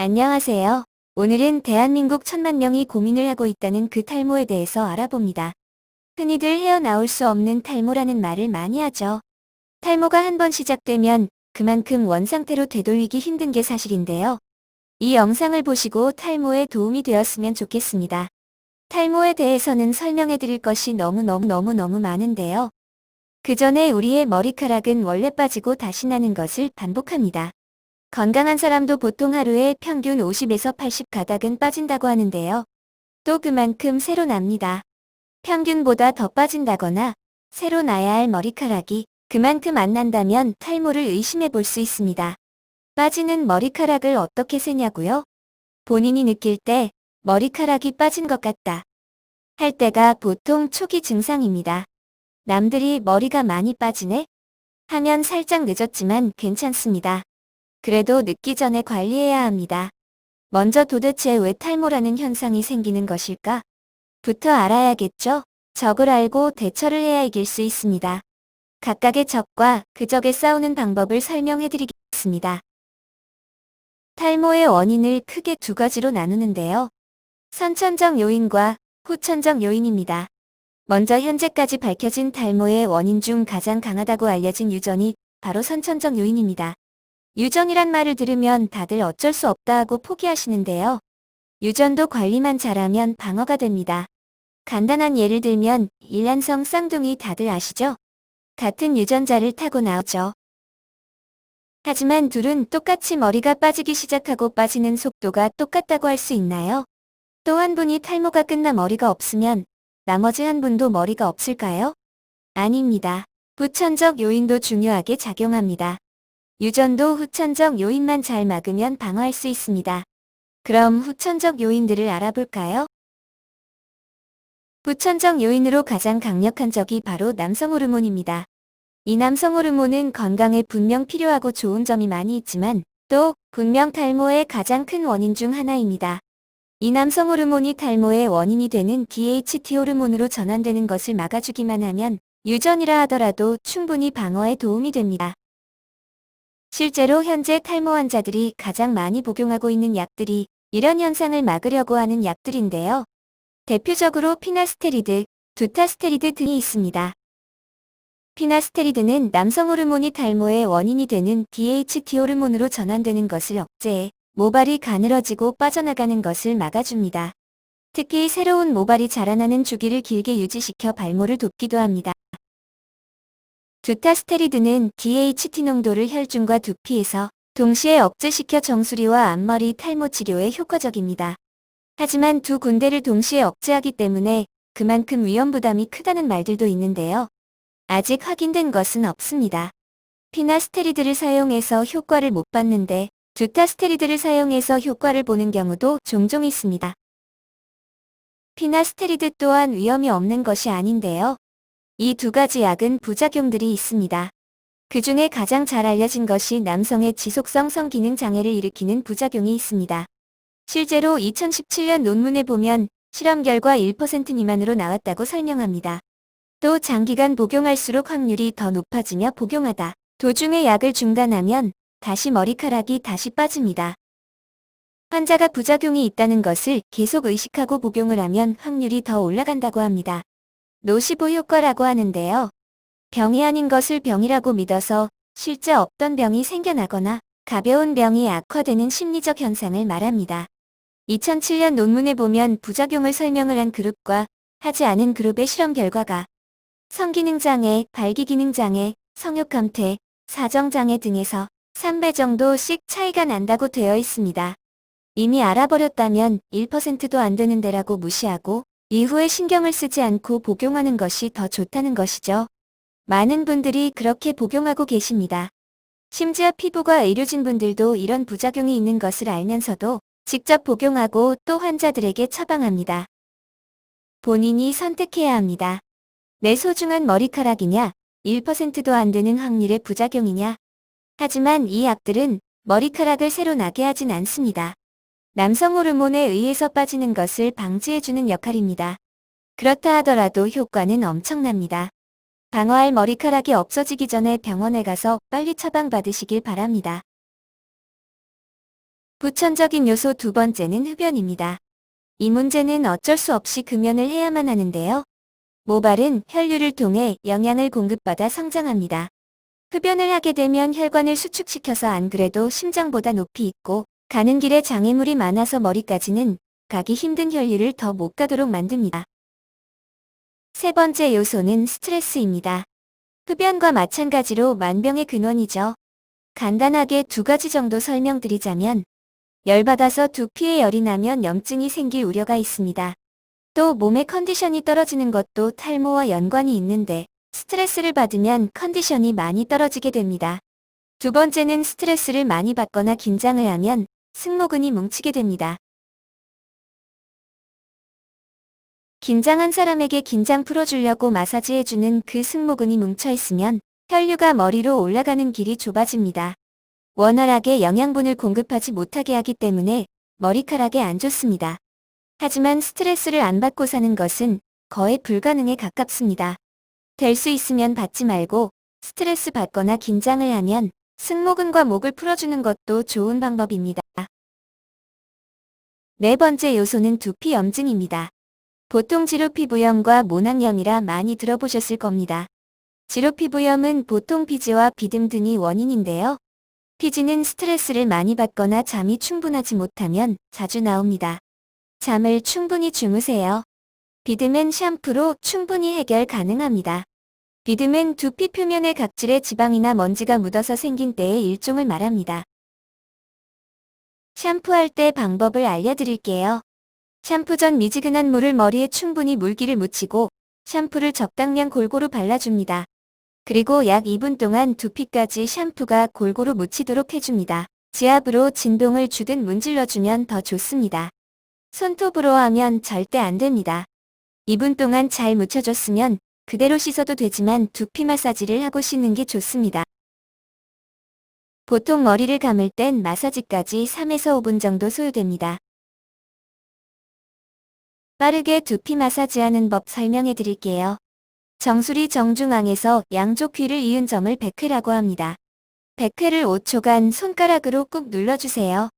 안녕하세요. 오늘은 대한민국 1,000만 명이 고민을 하고 있다는 그 탈모에 대해서 알아봅니다. 흔히들 헤어나올 수 없는 탈모라는 말을 많이 하죠. 탈모가 한 번 시작되면 그만큼 원상태로 되돌리기 힘든 게 사실인데요. 이 영상을 보시고 탈모에 도움이 되었으면 좋겠습니다. 탈모에 대해서는 설명해 드릴 것이 너무너무 많은데요. 그 전에 우리의 머리카락은 원래 빠지고 다시 나는 것을 반복합니다. 건강한 사람도 보통 하루에 평균 50에서 80 가닥은 빠진다고 하는데요. 또 그만큼 새로 납니다. 평균보다 더 빠진다거나 새로 나야 할 머리카락이 그만큼 안 난다면 탈모를 의심해 볼 수 있습니다. 빠지는 머리카락을 어떻게 세냐고요? 본인이 느낄 때 머리카락이 빠진 것 같다 할 때가 보통 초기 증상입니다. 남들이 머리가 많이 빠지네? 하면 살짝 늦었지만 괜찮습니다. 그래도 늦기 전에 관리해야 합니다. 먼저 도대체 왜 탈모라는 현상이 생기는 것일까? 부터 알아야겠죠? 적을 알고 대처를 해야 이길 수 있습니다. 각각의 적과 그 적에 싸우는 방법을 설명해 드리겠습니다. 탈모의 원인을 크게 두 가지로 나누는데요. 선천적 요인과 후천적 요인입니다. 먼저 현재까지 밝혀진 탈모의 원인 중 가장 강하다고 알려진 유전이 바로 선천적 요인입니다. 유전이란 말을 들으면 다들 어쩔 수 없다 하고 포기하시는데요. 유전도 관리만 잘하면 방어가 됩니다. 간단한 예를 들면 일란성 쌍둥이 다들 아시죠? 같은 유전자를 타고 나오죠. 하지만 둘은 똑같이 머리가 빠지기 시작하고 빠지는 속도가 똑같다고 할 수 있나요? 또 한 분이 탈모가 끝나 머리가 없으면 나머지 한 분도 머리가 없을까요? 아닙니다. 후천적 요인도 중요하게 작용합니다. 유전도 후천적 요인만 잘 막으면 방어할 수 있습니다. 그럼 후천적 요인들을 알아볼까요? 후천적 요인으로 가장 강력한 적이 바로 남성 호르몬입니다. 이 남성 호르몬은 건강에 분명 필요하고 좋은 점이 많이 있지만 또 분명 탈모의 가장 큰 원인 중 하나입니다. 이 남성 호르몬이 탈모의 원인이 되는 DHT 호르몬으로 전환되는 것을 막아주기만 하면 유전이라 하더라도 충분히 방어에 도움이 됩니다. 실제로 현재 탈모 환자들이 가장 많이 복용하고 있는 약들이 이런 현상을 막으려고 하는 약들인데요. 대표적으로 피나스테리드, 두타스테리드 등이 있습니다. 피나스테리드는 남성 호르몬이 탈모의 원인이 되는 DHT 호르몬으로 전환되는 것을 억제해 모발이 가늘어지고 빠져나가는 것을 막아줍니다. 특히 새로운 모발이 자라나는 주기를 길게 유지시켜 발모를 돕기도 합니다. 두타스테리드는 DHT 농도를 혈중과 두피에서 동시에 억제시켜 정수리와 앞머리 탈모 치료에 효과적입니다. 하지만 두 군데를 동시에 억제하기 때문에 그만큼 위험 부담이 크다는 말들도 있는데요. 아직 확인된 것은 없습니다. 피나스테리드를 사용해서 효과를 못 봤는데 두타스테리드를 사용해서 효과를 보는 경우도 종종 있습니다. 피나스테리드 또한 위험이 없는 것이 아닌데요. 이 두 가지 약은 부작용들이 있습니다. 그 중에 가장 잘 알려진 것이 남성의 지속성 성기능 장애를 일으키는 부작용이 있습니다. 실제로 2017년 논문에 보면 실험 결과 1% 미만으로 나왔다고 설명합니다. 또 장기간 복용할수록 확률이 더 높아지며 복용하다 도중에 약을 중단하면 다시 머리카락이 다시 빠집니다. 환자가 부작용이 있다는 것을 계속 의식하고 복용을 하면 확률이 더 올라간다고 합니다. 노시보 효과라고 하는데요. 병이 아닌 것을 병이라고 믿어서 실제 없던 병이 생겨나거나 가벼운 병이 악화되는 심리적 현상을 말합니다. 2007년 논문에 보면 부작용을 설명을 한 그룹과 하지 않은 그룹의 실험 결과가 성기능장애, 발기기능장애, 성욕감퇴, 사정장애 등에서 3배 정도씩 차이가 난다고 되어 있습니다. 이미 알아버렸다면 1%도 안 되는 데라고 무시하고 이후에 신경을 쓰지 않고 복용하는 것이 더 좋다는 것이죠. 많은 분들이 그렇게 복용하고 계십니다. 심지어 피부과 의료진 분들도 이런 부작용이 있는 것을 알면서도 직접 복용하고 또 환자들에게 처방합니다. 본인이 선택해야 합니다. 내 소중한 머리카락이냐, 1%도 안 되는 확률의 부작용이냐. 하지만 이 약들은 머리카락을 새로 나게 하진 않습니다. 남성 호르몬에 의해서 빠지는 것을 방지해주는 역할입니다. 그렇다 하더라도 효과는 엄청납니다. 방어할 머리카락이 없어지기 전에 병원에 가서 빨리 처방받으시길 바랍니다. 부천적인 요소 두 번째는 흡연입니다. 이 문제는 어쩔 수 없이 금연을 해야만 하는데요. 모발은 혈류를 통해 영양을 공급받아 성장합니다. 흡연을 하게 되면 혈관을 수축시켜서 안 그래도 심장보다 높이 있고 가는 길에 장애물이 많아서 머리까지는 가기 힘든 혈류를 더 못 가도록 만듭니다. 세 번째 요소는 스트레스입니다. 흡연과 마찬가지로 만병의 근원이죠. 간단하게 두 가지 정도 설명드리자면 열받아서 두피에 열이 나면 염증이 생길 우려가 있습니다. 또 몸의 컨디션이 떨어지는 것도 탈모와 연관이 있는데 스트레스를 받으면 컨디션이 많이 떨어지게 됩니다. 두 번째는 스트레스를 많이 받거나 긴장을 하면 승모근이 뭉치게 됩니다. 긴장한 사람에게 긴장 풀어주려고 마사지해주는 그 승모근이 뭉쳐있으면 혈류가 머리로 올라가는 길이 좁아집니다. 원활하게 영양분을 공급하지 못하게 하기 때문에 머리카락에 안 좋습니다. 하지만 스트레스를 안 받고 사는 것은 거의 불가능에 가깝습니다. 될 수 있으면 받지 말고 스트레스 받거나 긴장을 하면 승모근과 목을 풀어주는 것도 좋은 방법입니다. 네 번째 요소는 두피 염증입니다. 보통 지루피부염과 모낭염이라 많이 들어보셨을 겁니다. 지루피부염은 보통 피지와 비듬 등이 원인인데요. 피지는 스트레스를 많이 받거나 잠이 충분하지 못하면 자주 나옵니다. 잠을 충분히 주무세요. 비듬은 샴푸로 충분히 해결 가능합니다. 비듬은 두피 표면의 각질에 지방이나 먼지가 묻어서 생긴 때의 일종을 말합니다. 샴푸할 때 방법을 알려드릴게요. 샴푸 전 미지근한 물을 머리에 충분히 물기를 묻히고 샴푸를 적당량 골고루 발라줍니다. 그리고 약 2분 동안 두피까지 샴푸가 골고루 묻히도록 해줍니다. 지압으로 진동을 주듯 문질러주면 더 좋습니다. 손톱으로 하면 절대 안 됩니다. 2분 동안 잘 묻혀줬으면 그대로 씻어도 되지만 두피 마사지를 하고 씻는 게 좋습니다. 보통 머리를 감을 땐 마사지까지 3에서 5분 정도 소요됩니다. 빠르게 두피 마사지하는 법 설명해 드릴게요. 정수리 정중앙에서 양쪽 귀를 이은 점을 백회라고 합니다. 백회를 5초간 손가락으로 꾹 눌러주세요.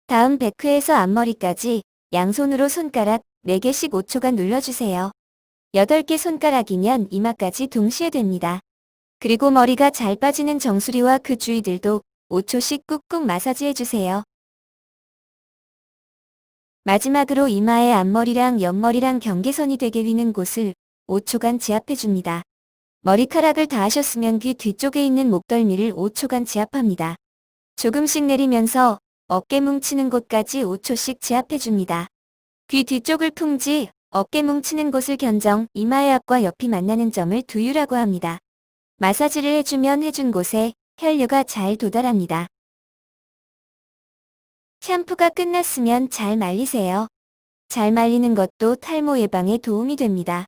다음 백회에서 앞머리까지 양손으로 손가락 4개씩 5초간 눌러주세요. 8개 손가락이면 이마까지 동시에 됩니다. 그리고 머리가 잘 빠지는 정수리와 그 주위들도 5초씩 꾹꾹 마사지해주세요. 마지막으로 이마의 앞머리랑 옆머리랑 경계선이 되게 위는 곳을 5초간 지압해줍니다. 머리카락을 다 하셨으면 귀 뒤쪽에 있는 목덜미를 5초간 지압합니다. 조금씩 내리면서 어깨 뭉치는 곳까지 5초씩 지압해줍니다. 귀 뒤쪽을 풍지, 어깨 뭉치는 곳을 견정, 이마의 앞과 옆이 만나는 점을 두유라고 합니다. 마사지를 해주면 해준 곳에 혈류가 잘 도달합니다. 샴푸가 끝났으면 잘 말리세요. 잘 말리는 것도 탈모 예방에 도움이 됩니다.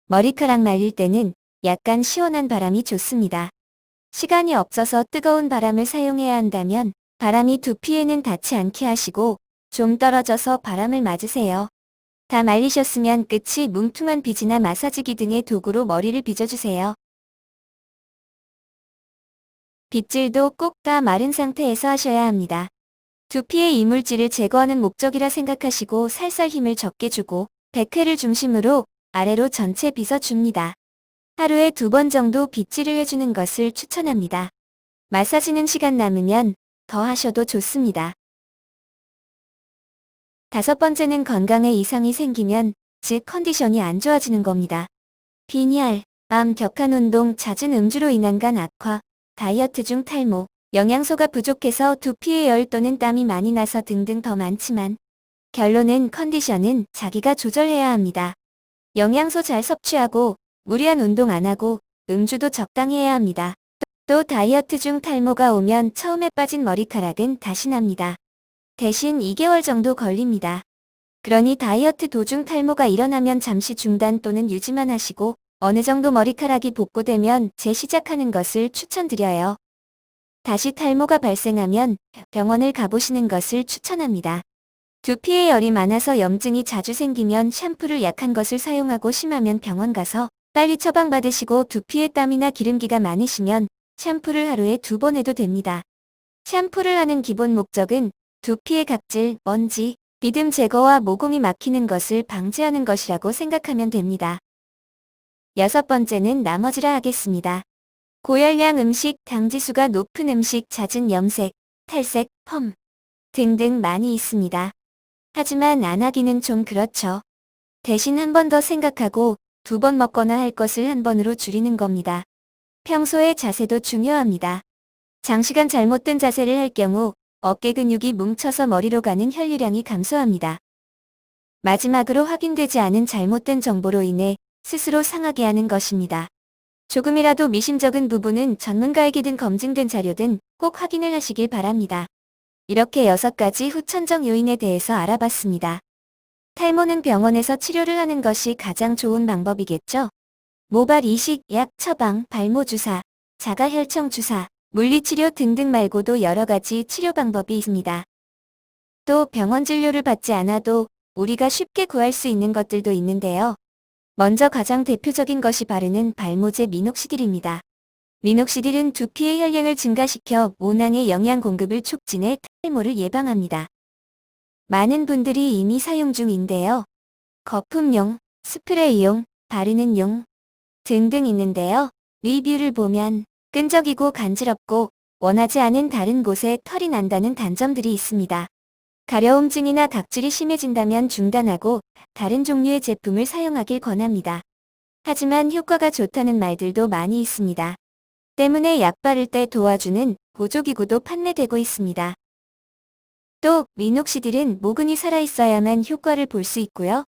머리카락 말릴 때는 약간 시원한 바람이 좋습니다. 시간이 없어서 뜨거운 바람을 사용해야 한다면 바람이 두피에는 닿지 않게 하시고 좀 떨어져서 바람을 맞으세요. 다 말리셨으면 끝이 뭉퉁한 빗이나 마사지기 등의 도구로 머리를 빗어주세요. 빗질도 꼭 다 마른 상태에서 하셔야 합니다. 두피의 이물질을 제거하는 목적이라 생각하시고 살살 힘을 적게 주고 백회를 중심으로 아래로 전체 빗어줍니다. 하루에 2번 정도 빗질을 해주는 것을 추천합니다. 마사지는 시간 남으면 더 하셔도 좋습니다. 5번째는 건강에 이상이 생기면, 즉 컨디션이 안 좋아지는 겁니다. 빈혈, 암, 격한 운동, 잦은 음주로 인한 간 악화, 다이어트 중 탈모, 영양소가 부족해서 두피에 열 또는 땀이 많이 나서 등등 더 많지만 결론은 컨디션은 자기가 조절해야 합니다. 영양소 잘 섭취하고 무리한 운동 안 하고 음주도 적당히 해야 합니다. 또 다이어트 중 탈모가 오면 처음에 빠진 머리카락은 다시 납니다. 대신 2개월 정도 걸립니다. 그러니 다이어트 도중 탈모가 일어나면 잠시 중단 또는 유지만 하시고 어느 정도 머리카락이 복구되면 재시작하는 것을 추천드려요. 다시 탈모가 발생하면 병원을 가보시는 것을 추천합니다. 두피에 열이 많아서 염증이 자주 생기면 샴푸를 약한 것을 사용하고 심하면 병원 가서 빨리 처방받으시고 두피에 땀이나 기름기가 많으시면 샴푸를 하루에 2번 해도 됩니다. 샴푸를 하는 기본 목적은 두피의 각질, 먼지, 비듬 제거와 모공이 막히는 것을 방지하는 것이라고 생각하면 됩니다. 6번째는 나머지라 하겠습니다. 고열량 음식, 당지수가 높은 음식, 잦은 염색, 탈색, 펌 등등 많이 있습니다. 하지만 안 하기는 좀 그렇죠. 대신 한 번 더 생각하고 2번 먹거나 할 것을 한 번으로 줄이는 겁니다. 평소의 자세도 중요합니다. 장시간 잘못된 자세를 할 경우 어깨 근육이 뭉쳐서 머리로 가는 혈류량이 감소합니다. 마지막으로 확인되지 않은 잘못된 정보로 인해 스스로 상하게 하는 것입니다. 조금이라도 미심쩍은 부분은 전문가에게든 검증된 자료든 꼭 확인을 하시길 바랍니다. 이렇게 6가지 후천적 요인에 대해서 알아봤습니다. 탈모는 병원에서 치료를 하는 것이 가장 좋은 방법이겠죠? 모발 이식, 약 처방, 발모 주사, 자가혈청 주사, 물리치료 등등 말고도 여러 가지 치료 방법이 있습니다. 또 병원 진료를 받지 않아도 우리가 쉽게 구할 수 있는 것들도 있는데요. 먼저 가장 대표적인 것이 바르는 발모제 미녹시딜입니다. 미녹시딜은 두피의 혈량을 증가시켜 모낭의 영양 공급을 촉진해 탈모를 예방합니다. 많은 분들이 이미 사용 중인데요. 거품용, 스프레이용, 바르는 용 등등 있는데요. 리뷰를 보면 끈적이고 간지럽고 원하지 않은 다른 곳에 털이 난다는 단점들이 있습니다. 가려움증이나 각질이 심해진다면 중단하고 다른 종류의 제품을 사용하길 권합니다. 하지만 효과가 좋다는 말들도 많이 있습니다. 때문에 약 바를 때 도와주는 보조기구도 판매되고 있습니다. 또 미녹시딜은 모근이 살아있어야만 효과를 볼 수 있고요.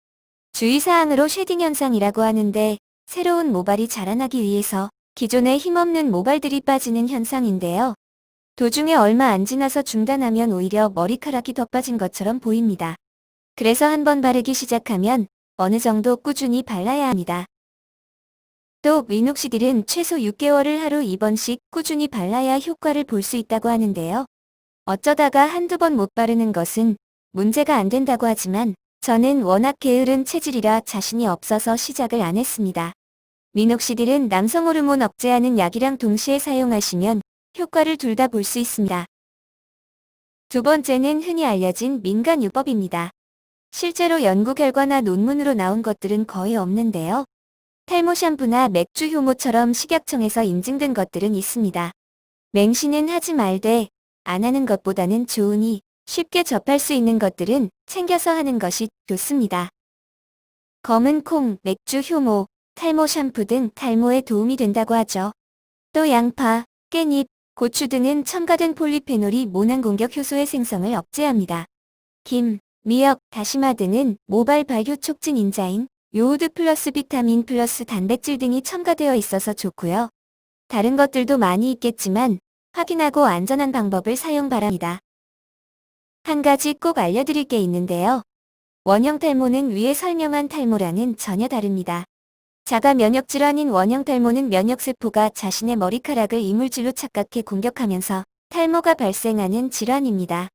주의사항으로 쉐딩 현상이라고 하는데 새로운 모발이 자라나기 위해서 기존에 힘없는 모발들이 빠지는 현상인데요. 도중에 얼마 안 지나서 중단하면 오히려 머리카락이 더 빠진 것처럼 보입니다. 그래서 한번 바르기 시작하면 어느 정도 꾸준히 발라야 합니다. 또 미녹시딜은 최소 6개월을 하루 2번씩 꾸준히 발라야 효과를 볼 수 있다고 하는데요. 어쩌다가 한두 번 못 바르는 것은 문제가 안 된다고 하지만 저는 워낙 게으른 체질이라 자신이 없어서 시작을 안 했습니다. 미녹시딜은 남성 호르몬 억제하는 약이랑 동시에 사용하시면 효과를 둘 다 볼 수 있습니다. 2번째는 흔히 알려진 민간요법입니다. 실제로 연구 결과나 논문으로 나온 것들은 거의 없는데요. 탈모 샴푸나 맥주 효모처럼 식약청에서 인증된 것들은 있습니다. 맹신은 하지 말되 안 하는 것보다는 좋으니 쉽게 접할 수 있는 것들은 챙겨서 하는 것이 좋습니다. 검은 콩, 맥주 효모, 탈모 샴푸 등 탈모에 도움이 된다고 하죠. 또 양파, 깻잎, 고추 등은 첨가된 폴리페놀이 모낭 공격 효소의 생성을 억제합니다. 김, 미역, 다시마 등은 모발 발효 촉진 인자인 요오드 플러스 비타민 플러스 단백질 등이 첨가되어 있어서 좋고요. 다른 것들도 많이 있겠지만 확인하고 안전한 방법을 사용 바랍니다. 한 가지 꼭 알려드릴 게 있는데요. 원형 탈모는 위에 설명한 탈모랑은 전혀 다릅니다. 자가 면역 질환인 원형 탈모는 면역세포가 자신의 머리카락을 이물질로 착각해 공격하면서 탈모가 발생하는 질환입니다.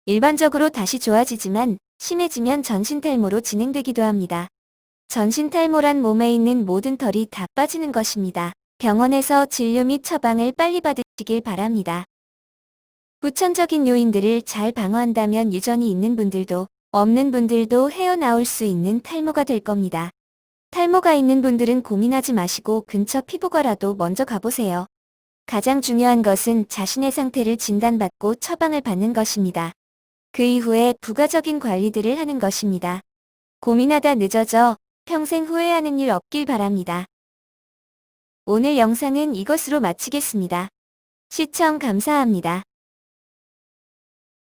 일반적으로 다시 좋아지지만 심해지면 전신 탈모로 진행되기도 합니다. 전신 탈모란 몸에 있는 모든 털이 다 빠지는 것입니다. 병원에서 진료 및 처방을 빨리 받으시길 바랍니다. 후천적인 요인들을 잘 방어한다면 유전이 있는 분들도 없는 분들도 헤어나올 수 있는 탈모가 될 겁니다. 탈모가 있는 분들은 고민하지 마시고 근처 피부과라도 먼저 가보세요. 가장 중요한 것은 자신의 상태를 진단받고 처방을 받는 것입니다. 그 이후에 부가적인 관리들을 하는 것입니다. 고민하다 늦어져 평생 후회하는 일 없길 바랍니다. 오늘 영상은 이것으로 마치겠습니다. 시청 감사합니다.